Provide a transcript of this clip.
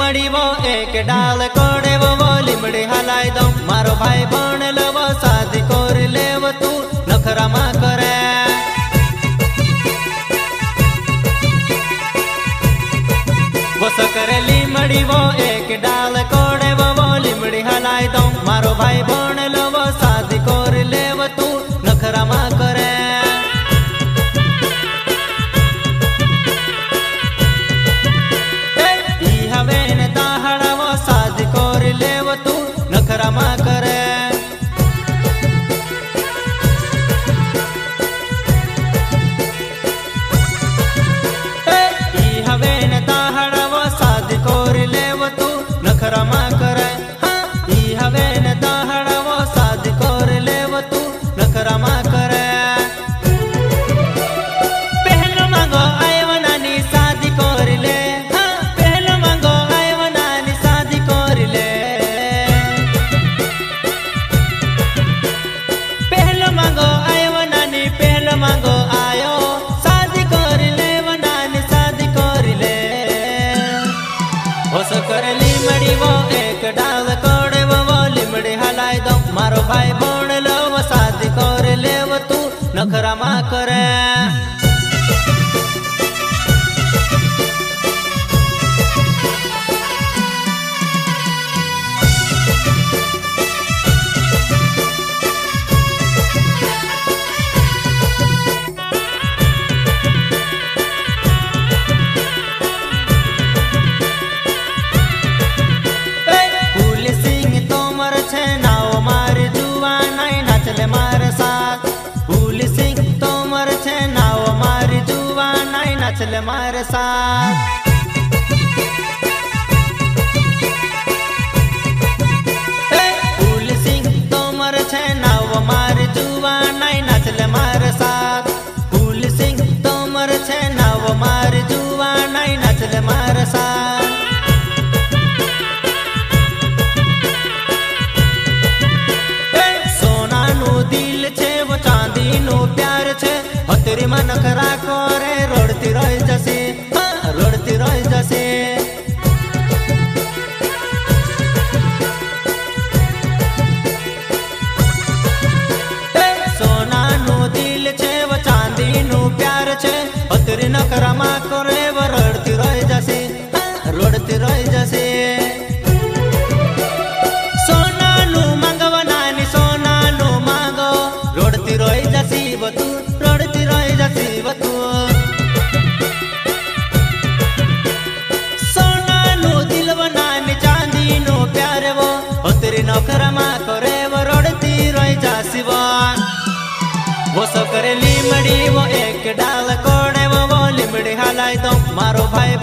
લીમડી वो एक डाल कोड़े वो લીમડી हलाई दो मारो भाई बन लो शादी कर ले तू नखरा मा करे वो सकरे લીમડી वो एक डाल कोड़े वो લીમડી हलाई दो मारो भाई बन लो शादी कर ले तू नखरा मा करे नखरा मा करे हवे न दाहड़ा वो शादी कर ले तू नखरा मा करे हवे न दाहड़ा वो शादी कर ले तू नखरा मा करे पहलो मांगो आयो नानी शादी कर ले पहलो मांगो आयो नानी शादी कर ले मांगो आयो नानी पहलो मांगो आयो शादी कर ले नानी शादी कर ले हो कर લીમડી वो एक डाल कोड़े वो લીમડી हलाई दो मारो भाई बन लो शादी कर ले तू नखरा मा करे चले मारे साथ फूल सिंह तोमर छे नाव मारे जुआ नहीं नचले मारे साथ फूल सिंह तोमर छे नाव मारे जुआ नहीं नचले मारे साथ सोना नु दिल छे वो चांदी नु प्यार छे तेरी मन नखरा करे रोड़ती रह जसे रोड़ती रह जसे सोना नु दिल छे वो चांदी नु प्यार छे तेरी नखरा मा करे वो रोड़ती रह जसे रोड़ती रह जसे सोना नु मांगवा नानी सोना नु मांगो रोड़ती रह जसी वो तू रोड़ती रह जसी वो तू सोना नु दिल नानी चांदी नु प्यार वो तेरी नखरा मा करे वो रोड़ती रह जासी वो सो करे લીમડી वो एक डाल कोड़े वो લીમડી हलाई दो मारो भाई